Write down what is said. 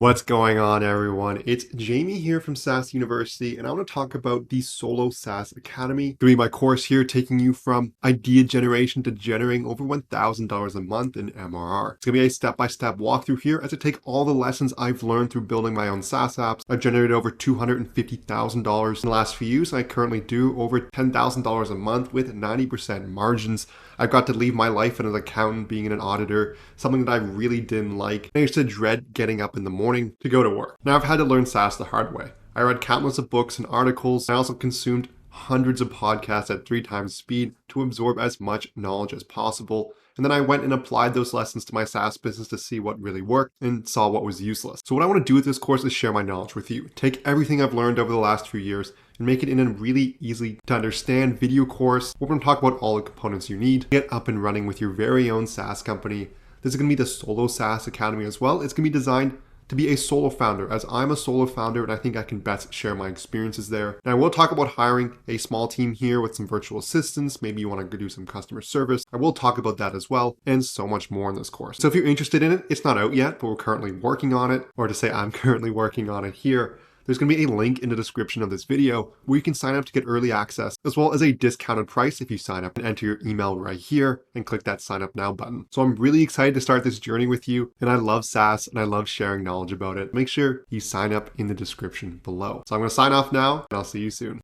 What's going on, everyone? It's Jamie here from SaaS University, and I want to talk about the Solo SaaS Academy. It's going to be my course here taking you from idea generation to generating over $1,000 a month in MRR. It's going to be a step-by-step walkthrough here as I take all the lessons I've learned through building my own SaaS apps. I've generated over $250,000 in the last few years, and I currently do over $10,000 a month with 90% margins. I've got to leave my life as an accountant, being an auditor, something that I really didn't like. I used to dread getting up in the morning to go to work. Now I've had to learn SaaS the hard way. I read countless of books and articles. I also consumed hundreds of podcasts at 3 times speed to absorb as much knowledge as possible. And then I went and applied those lessons to my SaaS business to see what really worked and saw what was useless. So what I want to do with this course is share my knowledge with you. Take everything I've learned over the last few years and make it in a really easy to understand video course. We're going to talk about all the components you need to get up and running with your very own SaaS company. This is going to be the Solo SaaS Academy as well. It's going to be designed to be a solo founder, as I'm a solo founder and I think I can best share my experiences there. And I will talk about hiring a small team here with some virtual assistants. Maybe you want to go do some customer service. I will talk about that as well, and so much more in this course. So if you're interested in it, it's not out yet, but we're currently working on it, or to say I'm currently working on it here. There's going to be a link in the description of this video where you can sign up to get early access, as well as a discounted price if you sign up and enter your email right here and click that sign up now button. So I'm really excited to start this journey with you, and I love SaaS and I love sharing knowledge about it. Make sure you sign up in the description below. So I'm going to sign off now, and I'll see you soon.